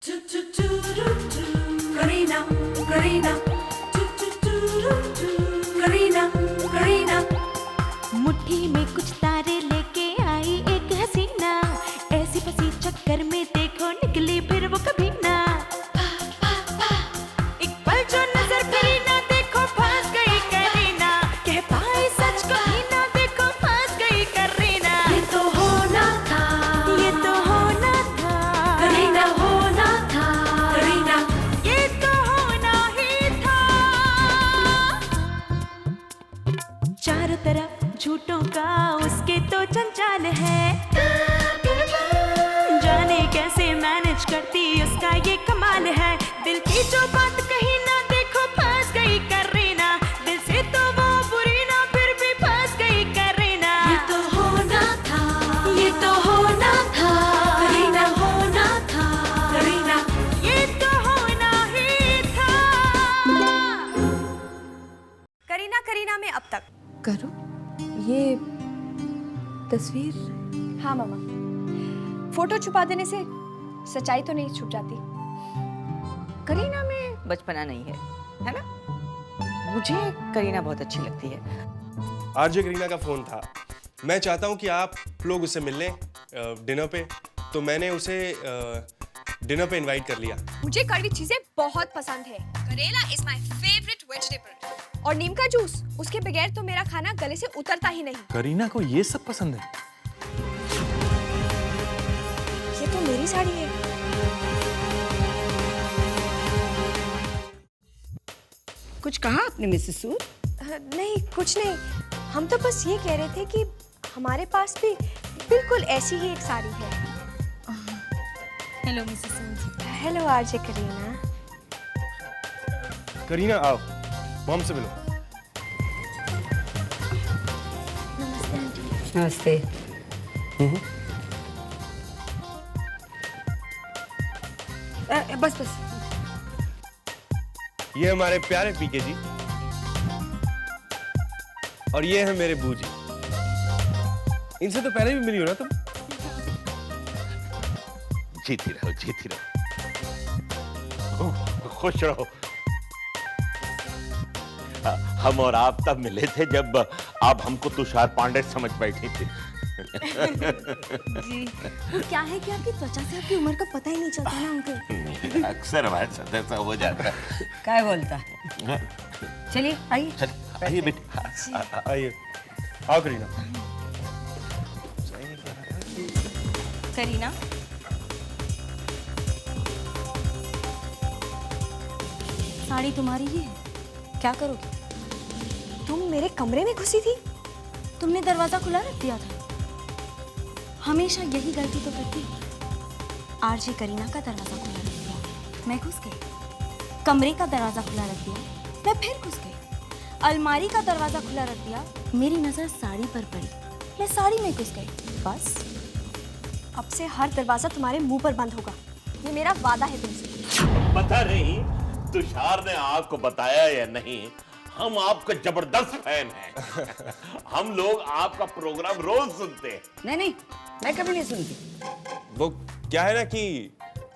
Karina, Karina, Karina, Karina. मुट्ठी में कुछ तारे लेके आई एक हसीना, ऐसी फंसी चक्कर में देखो निकली फिर वो कभी ना। एक पल जो नजर करी ना देखो फंस गई करीना, कह पाए सच कभी ना देखो फंस गई करीना। ये तो होना था, ये तो होना था करीना, होना था, करीना. ये तो होना ही था। चारों तरफ झूठों का उसके तो जंजाल है, जाने कैसे मैनेज करती उसका ये कमाल है। दिल की जो बात कही ना देखो फंस गई करीना, दिल से तो वो बुरी ना फिर भी फंस गई करीना। ये तो होना था, ये तो होना था, करीना, होना था, करीना. ये तो होना ही था। करीना करीना में अब तक। करो ये तस्वीर। हाँ मामा, फोटो छुपा देने से सच्चाई तो नहीं छुप जाती। करीना में बचपना नहीं है, है ना? मुझे करीना बहुत अच्छी लगती है। आरजे करीना का फोन था। मैं चाहता हूं कि आप लोग उससे मिल लें डिनर पे, तो मैंने उसे डिनर पे इनवाइट कर लिया। मुझे कड़वी चीजें बहुत पसंद है। करेला इज माय फेवरेट वेजिटेबल और नीम का जूस, उसके बगैर तो मेरा खाना गले से उतरता ही नहीं। करीना को ये सब पसंद है। ये तो मेरी साड़ी है। कुछ कहा आपने मिसेस सूद? नहीं कुछ नहीं, हम तो बस ये कह रहे थे कि हमारे पास भी बिल्कुल ऐसी ही एक साड़ी है। Hello Mrs Singh. Hello RJ Kareena. Kareena आओ, मॉम से मिलो। नमस्ते आंटी। नमस्ते। बस बस। ये हमारे प्यारे पीके जी और ये है मेरे बूजी। इनसे तो पहले भी मिली हो ना तुम? जीती रहो, जीती रहो, खुश रहो। हम और आप तब मिले थे जब आप हमको तुषार पांडे समझ बैठी थी। जी, वो क्या है कि आपकी त्वचा से आपकी उम्र का पता ही नहीं चलता ना अंकल। अक्सर हमारे साथ ऐसा हो जाता है। क्या बोलता? चलिए आइए। चल आइए बेटी। आइए, आओ करीना। करीना, साड़ी तुम्हारी ही है, क्या करोगी? तुम मेरे कमरे में घुसी थी? तुमने दरवाजा खुला रख दिया था। हमेशा यही गलती तो करती हो। आरजे करीना का दरवाजा खुला रख दिया, मैं घुस गई। कमरे का दरवाजा खुला रख दिया, मैं फिर घुस गई। अलमारी का दरवाजा खुला रख दिया, मेरी नजर साड़ी पर पड़ी, मैं साड़ी में घुस गई। बस अब से हर दरवाजा तुम्हारे मुंह पर बंद होगा, ये मेरा वादा है तुमसे। पता नहीं तुषार ने आपको बताया या नहीं, हम आपके जबरदस्त फैन हैं। हम लोग आपका प्रोग्राम रोज सुनते हैं। नहीं, मैं कभी नहीं सुनती। वो क्या है ना कि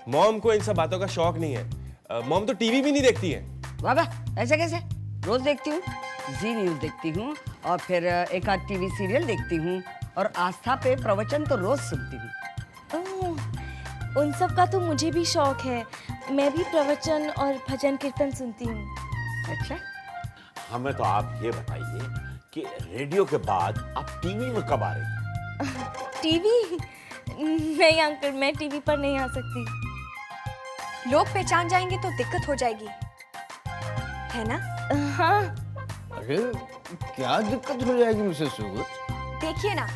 मॉम को इन सब बातों का शौक नहीं है। मॉम तो टीवी भी नहीं देखती है। बाबा ऐसे कैसे? रोज देखती हूँ, जी न्यूज देखती हूँ और फिर एक आध टीवी सीरियल देखती हूँ और आस्था पे प्रवचन तो रोज सुनती हूँ। उन सब का तो मुझे भी शौक है, मैं भी प्रवचन और भजन कीर्तन सुनती हूँ। अच्छा, हमें तो आप ये बताइए कि रेडियो के बाद आप टीवी में कब आ रही हैं? टीवी? नहीं अंकल, मैं टीवी पर नहीं आ सकती। लोग पहचान जाएंगे तो दिक्कत हो जाएगी, है ना? हाँ, अरे क्या दिक्कत हो जाएगी मिसेस सूद? देखिए ना,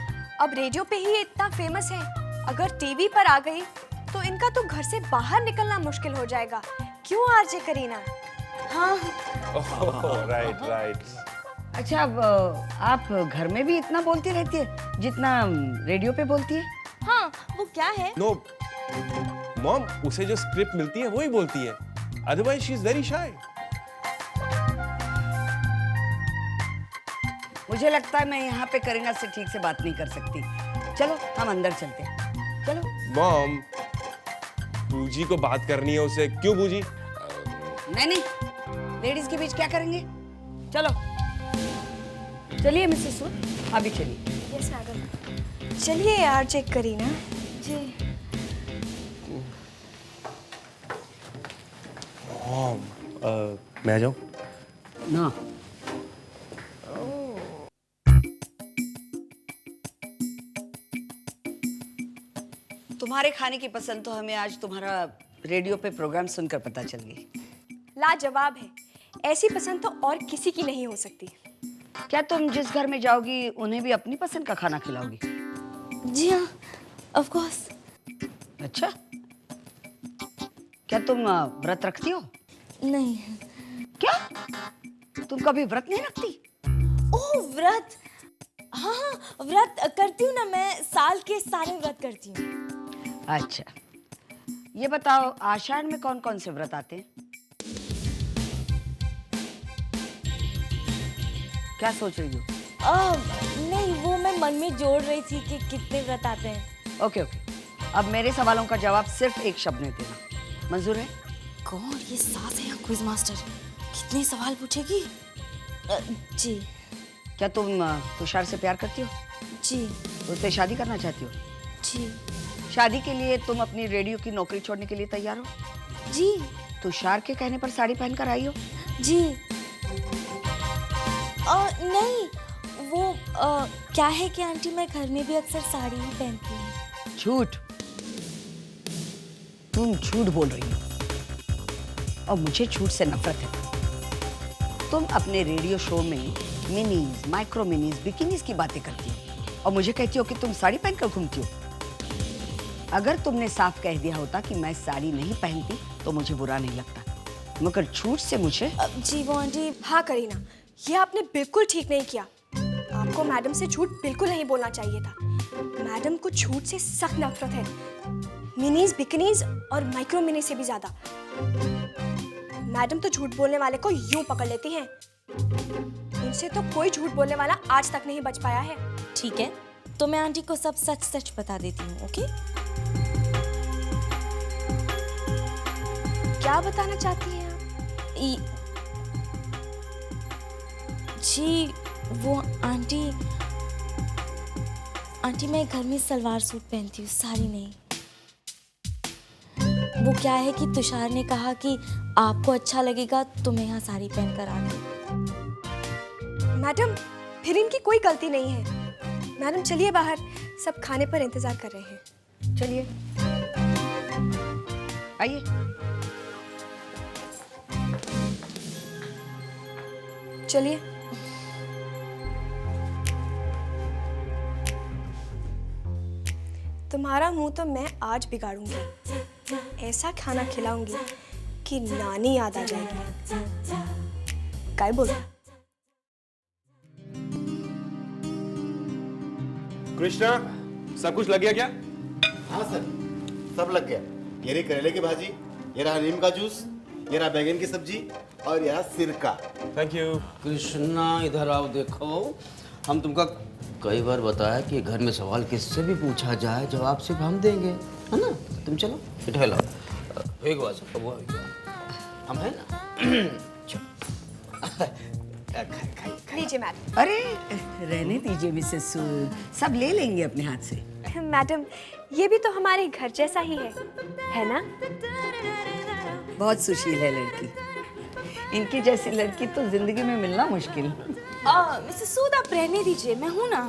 अब रेडियो पे ही इतना फेमस है, अगर टीवी पर आ गई तो इनका तो घर से बाहर निकलना मुश्किल हो जाएगा। क्यों आरजे करीना? हाँ। Right right. अच्छा अब आप घर में भी इतना बोलती रहती है जितना रेडियो पे बोलती है? हाँ, वो क्या है? नो मॉम, उसे जो स्क्रिप्ट मिलती है वो ही बोलती है, otherwise she is very shy. मुझे लगता है मैं यहाँ पे करीना से ठीक से बात नहीं कर सकती। चलो हम अंदर चलते हैं। चलो। मॉम, बूजी को बात करनी है उससे। क्यों बूजी? नहीं, लेडीज के बीच क्या करेंगे? चलो चलिए मिसेस सूद, अभी चलिए। Yes madam. चलिए आरजे करीना जी। मैं जाऊँ? ना, तुम्हारे खाने की पसंद तो हमें आज तुम्हारा रेडियो पे प्रोग्राम सुनकर पता चल गई। लाजवाब है, ऐसी पसंद तो और किसी की नहीं हो सकती। क्या तुम जिस घर में जाओगी उन्हें भी अपनी पसंद का खाना खिलाओगी? जी हाँ, ऑफ कोर्स। अच्छा, क्या तुम व्रत रखती हो? नहीं। क्या तुम कभी व्रत नहीं रखती? ओह व्रत, हाँ हाँ व्रत करती हूँ ना, मैं साल के सारे व्रत करती हूँ। अच्छा, ये बताओ आषाढ़ में कौन कौन से व्रत आते हैं? क्या सोच रही हो? नहीं, वो मैं मन में जोड़ रही थी कि कितने व्रत आते हैं। ओके, अब मेरे सवालों का जवाब सिर्फ एक शब्द में देना, मंजूर है? कौन ये सास है या क्विज मास्टर? कितने सवाल पूछेगी? जी। क्या तुम तुषार से प्यार करती हो? जी। उससे शादी करना चाहती हो? जी। शादी के लिए तुम अपनी रेडियो की नौकरी छोड़ने के लिए तैयार हो? जी। तुषार के कहने पर साड़ी पहनकर आई हो? जी। नहीं, वो क्या है कि आंटी मैं घर में भी अक्सर साड़ी ही पहनती हूँ। झूठ, तुम झूठ बोल रही हो और मुझे झूठ से नफरत है। तुम अपने रेडियो शो में मिनीज, माइक्रो मिनीज, बिकिनीज की बातें करती हो और मुझे कहती हो कि तुम साड़ी पहनकर घूमती हो। अगर तुमने साफ कह दिया होता कि मैं साड़ी नहीं पहनती तो मुझे बुरा नहीं लगता, मगर झूठ से मुझे। जी वो आंटी। हाँ करीना, ये आपने बिल्कुल ठीक नहीं किया। आपको मैडम से झूठ बिल्कुल नहीं बोलना चाहिए था। मैडम को झूठ से सख्त नफरत है, मिनीज, बिकिनीज और माइक्रो मिनी से भी ज्यादा। मैडम तो झूठ बोलने वाले को यूं पकड़ लेती हैं। इनसे तो कोई झूठ बोलने वाला आज तक नहीं बच पाया है। ठीक है, तो मैं आंटी को सब सच सच बता देती हूँ। ओके? क्या बताना चाहती हैं आप? जी वो आंटी मैं घर में सलवार सूट पहनती हूँ, साड़ी नहीं। वो क्या है कि तुषार ने कहा कि आपको अच्छा लगेगा तो मैं यहाँ साड़ी पहनकर आ गई। मैडम, फिर इनकी कोई गलती नहीं है। मैडम चलिए बाहर, सब खाने पर इंतजार कर रहे हैं। चलिए आइए। चलिए। तुम्हारा मुंह तो मैं आज बिगाड़ूंगी। ऐसा खाना खिलाऊंगी कि नानी याद आ जाएगी। काय बोलो? कृष्णा, सब कुछ लग गया क्या? हाँ सर, सब लग गया। ये रही करेले की भाजी, ये रहा नीम का जूस, ये रहा बैगन की सब्जी और यह सिरका। Thank you. कृष्णा इधर आओ, देखो हम तुमको कई बार बताया कि घर में सवाल किससे भी पूछा जाए जवाब सिर्फ हम देंगे, है ना? तुम चलो मिठाई लाओ। एक बार सब वो हम है ना। लीजिए मैडम। अरे रहने दीजिए मिसेस सूद, सब ले लेंगे अपने हाथ से। मैडम, ये भी तो हमारे घर जैसा ही है ना? बहुत सुशील है लड़की, इनकी जैसी लड़की तो जिंदगी में मिलना मुश्किल। मिसेस सूद आप रहने दीजिए, मैं हूं ना।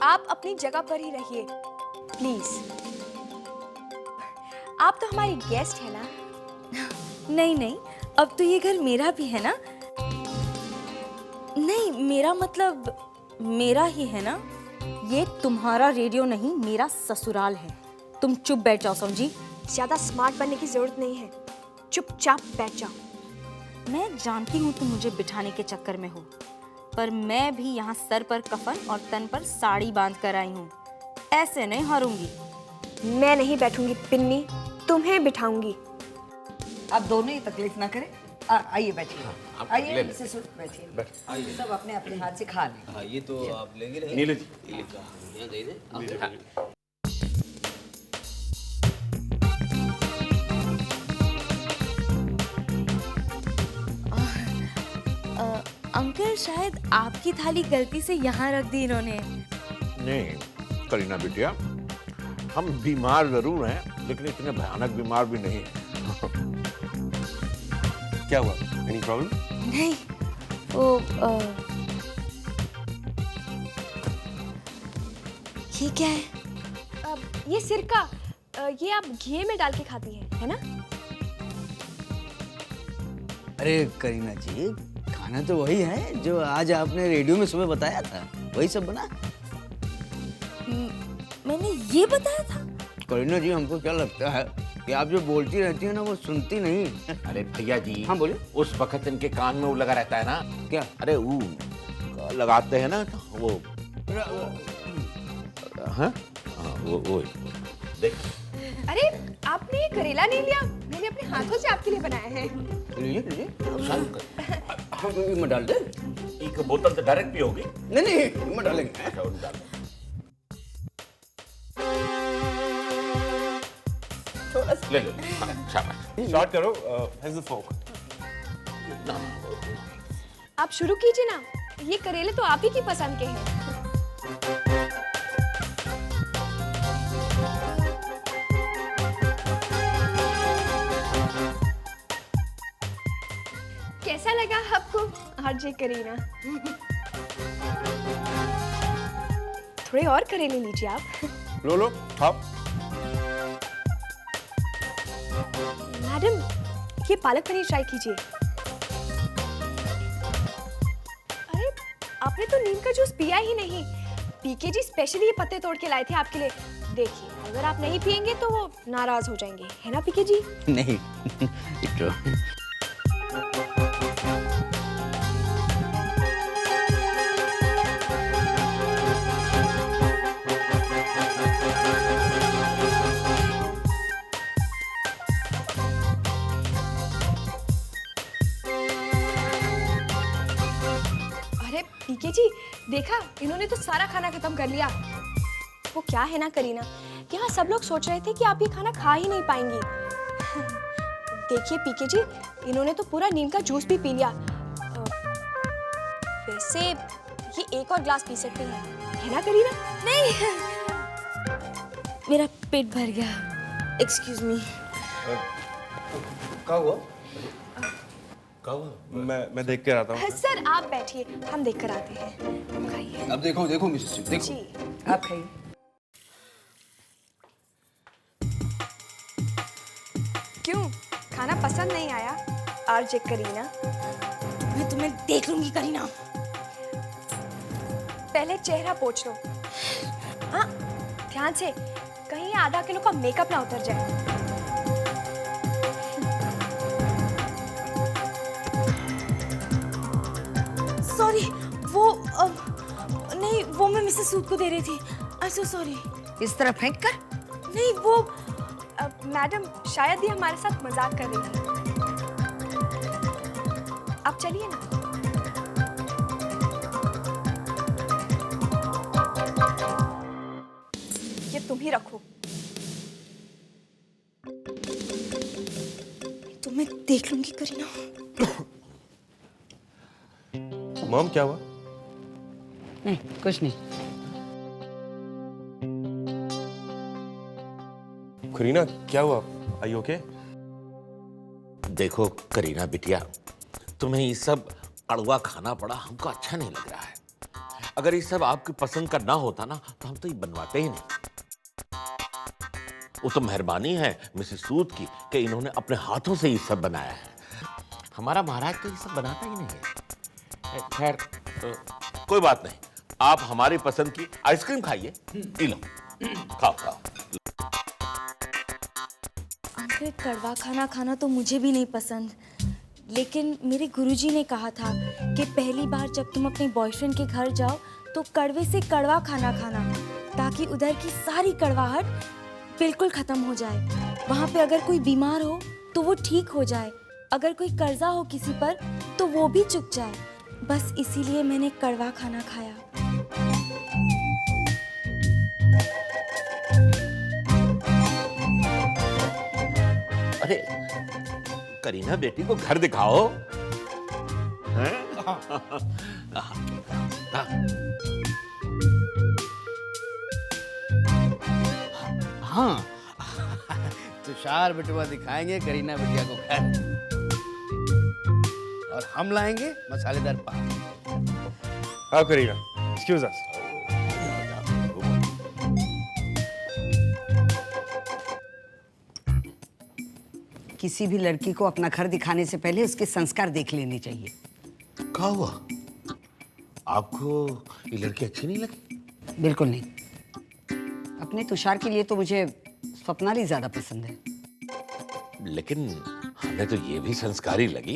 आप अपनी जगह पर ही रहिए प्लीज। आप तो हमारी गेस्ट है ना? नहीं, अब तो ये घर मेरा भी है ना। नहीं, मेरा मतलब मेरा ही है ना। ये तुम्हारा रेडियो नहीं, मेरा ससुराल है। तुम चुप बैठ जाओ, समझी? ज्यादा स्मार्ट बनने की जरूरत नहीं है, चुपचाप बैठ जाओ। मैं जानती हूँ तुम मुझे बिठाने के चक्कर में हो, पर मैं भी यहाँ सर पर कफन और तन पर साड़ी बांध कर आई हूँ। ऐसे नहीं हारूंगी। मैं नहीं बैठूंगी पिन्नी, तुम्हें बिठाऊंगी। आप दोनों ही तकलीफ ना करें। आइए बैठिए। आइए मिसेस सूद बैठिए। सब अपने अपने हाथ से खा लें। हाँ, ये तो आप लेंगे नहीं। नीले जी, यहाँ दे दे। पर शायद आपकी थाली गलती से यहाँ रख दी इन्होंने। नहीं करीना बिटिया, हम बीमार जरूर हैं लेकिन इतने भयानक बीमार भी नहीं हैं। क्या हुआ? Any problem? नहीं, वो ये क्या है? ये सिरका, ये आप घी में डाल के खाती हैं, है ना? अरे करीना जी, खाना तो वही है जो आज आपने रेडियो में सुबह बताया था, वही सब बना। मैंने ये बताया था? करीना जी, हमको क्या लगता है कि आप जो बोलती रहती है ना वो सुनती नहीं। अरे भैया जी, हाँ बोलिए। उस वक्त इनके कान में वो लगा रहता है ना। क्या? अरे वो लगाते हैं ना तो वो, हाँ वो देख। अरे आपने ये करेला नहीं लिया, मैंने अपने हाथों से आपके लिए बनाया है। लीजिए मत डाल दे। एक बोतल से डायरेक्ट पियोगी? नहीं मत डालेंगे। अच्छा उन डाल। ले लो, शाबाश। स्टार्ट करो। हेre's the fork. आप शुरू कीजिए ना, ये करेले तो आप ही की पसंद के हैं। कैसा लगा आपको आरजे करीना? थोड़े और करेले लीजिए आप। लो खाओ। मैडम, ये पालक पनीर ट्राई कीजिए। अरे आपने तो नीम का जूस पिया ही नहीं। पीके जी स्पेशली ये पत्ते तोड़ के लाए थे आपके लिए। देखिए, अगर आप नहीं पियेंगे तो वो नाराज हो जाएंगे, है ना पीके जी? नहीं पीके जी, देखा, इन्होंने तो सारा खाना खत्म कर लिया। वो क्या है ना करीना, यहाँ सब लोग सोच रहे थे कि आप ये खाना खा ही नहीं पाएंगी। देखिए पीके जी, इन्होंने तो पूरा नीम का जूस भी पी लिया। वैसे ये एक और ग्लास पी सकते हैं, है ना करीना? नहीं, मेरा पेट भर गया। Excuse me. क्या हुआ? मैं देख कर आता हूँ। सर आप बैठिए, हम देख कर आते हैं। खाइए। अब देखो मिसेस, देखो। जी आप खाइए। क्यों, खाना पसंद नहीं आया आरजे करीना? मैं तुम्हें देख लूंगी करीना। पहले चेहरा पोंछ लो। हाँ, ध्यान से, कहीं आधा किलो का मेकअप ना उतर जाए। सॉरी, वो नहीं, वो मैं मिसेस सूद को दे रही थी। आई सो सॉरी। इस तरह फेंक कर? नहीं, वो मैडम शायद ये हमारे साथ मजाक कर रही थी। आप चलिए ना। ये तुम ही रखो। तुम्हें देख लूंगी करीना। मॉम क्या हुआ? नहीं कुछ नहीं। करीना क्या हुआ? Are you okay? देखो करीना बिटिया, तुम्हें ये सब अड़वा खाना पड़ा, हमको अच्छा नहीं लग रहा है। अगर ये सब आपकी पसंद का ना होता ना तो हम तो ये बनवाते ही नहीं। वो तो मेहरबानी है मिसेस सूद की कि इन्होंने अपने हाथों से ये सब बनाया है। हमारा महाराज तो ये सब बनाता ही नहीं है। खैर कोई बात नहीं, आप हमारी पसंद की आइसक्रीम खाइए। पी लो, खाओ खाओ। अंकल, कड़वा खाना खाना तो मुझे भी नहीं पसंद, लेकिन मेरे गुरुजी ने कहा था कि पहली बार जब तुम अपने बॉयफ्रेंड के घर जाओ तो कड़वे से कड़वा खाना खाना, ताकि उधर की सारी कड़वाहट बिल्कुल खत्म हो जाए। वहाँ पे अगर कोई बीमार हो तो वो ठीक हो जाए, अगर कोई कर्जा हो किसी पर तो वो भी चुक जाए। बस इसीलिए मैंने कड़वा खाना खाया। अरे करीना बेटी को घर दिखाओ। हैं? हाँ तुषार बिटवा दिखाएंगे करीना बिटिया को खैर, और हम लाएंगे मसालेदार पान। हाँ करीना, एक्सक्यूज अस। किसी भी लड़की को अपना घर दिखाने से पहले उसके संस्कार देख लेने चाहिए। क्या हुआ? आपको ये लड़की अच्छी नहीं लगी? बिल्कुल नहीं। अपने तुषार के लिए तो मुझे स्वप्नाली ज्यादा पसंद है। लेकिन हमें तो ये भी संस्कारी लगी।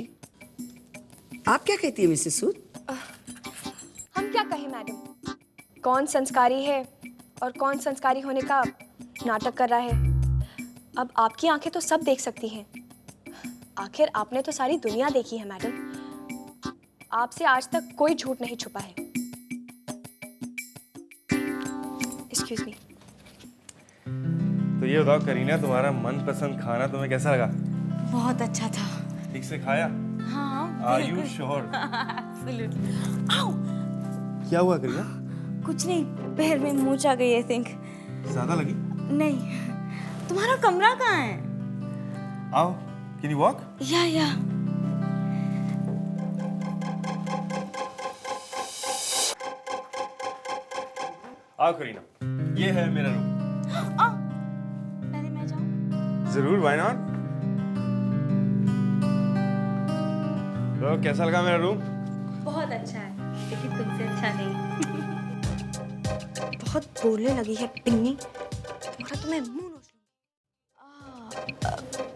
आप क्या कहती है मिसेस सूद? हम क्या कहें मैडम, कौन संस्कारी है और कौन संस्कारी होने का नाटक कर रहा है। अब आपकी आंखें तो सब देख सकती हैं। आखिर आपने तो सारी दुनिया देखी है मैडम, आपसे आज तक कोई झूठ नहीं छुपा है। Excuse me. तो ये बताओ करीना, तुम्हारा मनपसंद खाना तुम्हें कैसा लगा? बहुत अच्छा था। ठीक से खाया? हाँ आर यू श्योर? क्या हुआ करीना? कुछ नहीं, पैर में मूंछ आ गई आई थिंक। ज्यादा लगी? नहीं। तुम्हारा कमरा कहाँ है? आओ, कैन यू वॉक? या आओ करीना, ये है मेरा रूम। पहले मैं जाऊँ? जरूर, व्हाई नॉट? तो कैसा लगा मेरा रूम? बहुत अच्छा है, लेकिन तुमसे अच्छा नहीं। बहुत बोलने लगी है पिन्नी, तुम्हारा तो मैं मुंह नोच लूंगी।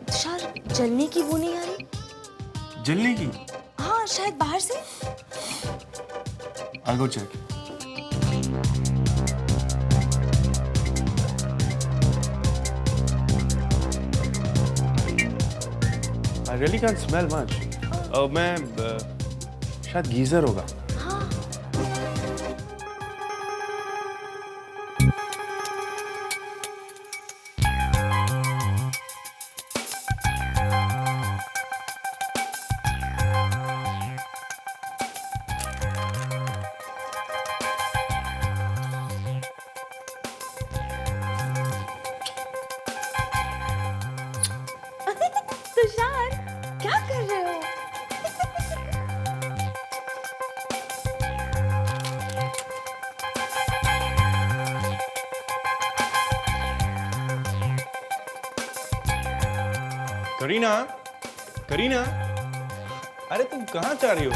तुषार, जलने की वो नहीं आ रही? जलने की? हाँ शायद बाहर से। I'll go check. I really can't smell much. मैं शायद गीजर होगा। तुषार, क्या कर रहे हो? करीना, करीना, अरे तुम कहाँ जा रही हो?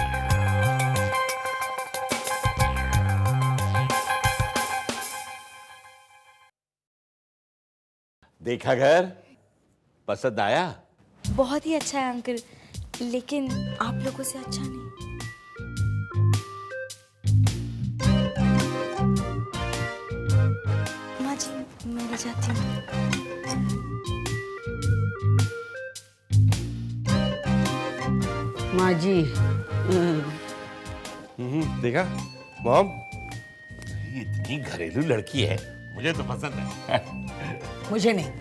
देखा घर पसंद आया? बहुत ही अच्छा है अंकल, लेकिन आप लोगों से अच्छा नहीं। माँ जी, मैं ले जाती हूँ। माँ जी। देखा मॉम, ये इतनी घरेलू लड़की है, मुझे तो पसंद है। मुझे नहीं।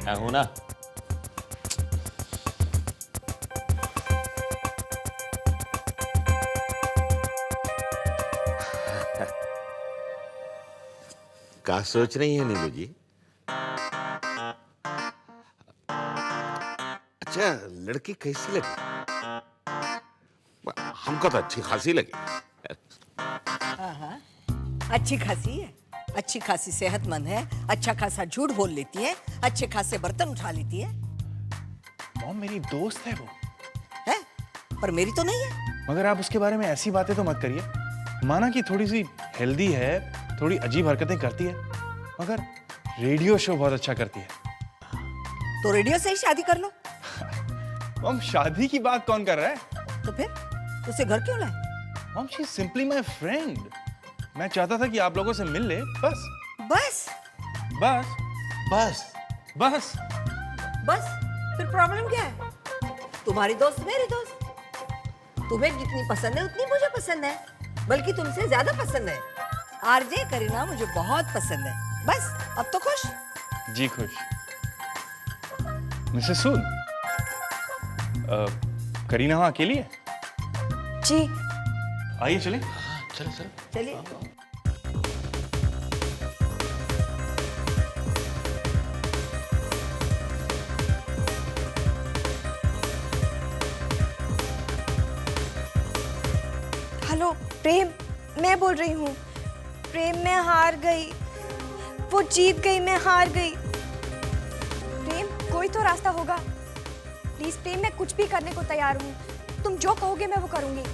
मैं हूं ना। क्या सोच रही है नीलू जी? अच्छा, लड़की कैसी लगी? हमको तो अच्छी खासी लगी। अच्छी खासी है, अच्छी खासी सेहतमंद है, अच्छा खासा झूठ बोल लेती है, अच्छे खासे बर्तन उठा लेती है। मॉम मेरी दोस्त है वो। है? पर मेरी तो नहीं है। मगर आप उसके बारे में ऐसी बातें तो मत करिए। माना कि थोड़ी सी हेल्दी है, थोड़ी अजीब हरकतें करती है, मगर रेडियो शो बहुत अच्छा करती है। तो रेडियो से ही शादी कर लो। मॉम शादी की बात कौन कर रहा है? तो फिर उसे घर क्यों लाए? Mom she is simply my friend. मैं चाहता था कि आप लोगों से मिल ले, बस। बस बस बस बस बस फिर प्रॉब्लम क्या है? तुम्हारी दोस्त मेरी दोस्त, तुम्हें जितनी पसंद है उतनी मुझे पसंद है, बल्कि तुमसे ज्यादा पसंद है। आरजे करीना मुझे बहुत पसंद है, बस अब तो खुश। जी खुश। मिसेस सूद, करीना वहाँ अकेली है? जी। आइए चलें। चलो चलो। चलिए। हेलो प्रेम, मैं बोल रही हूँ। प्रेम, मैं हार गई। वो जीत गई, मैं हार गई। प्रेम, कोई तो रास्ता होगा। प्लीज प्रेम, मैं कुछ भी करने को तैयार हूँ। तुम जो कहोगे मैं वो करूँगी।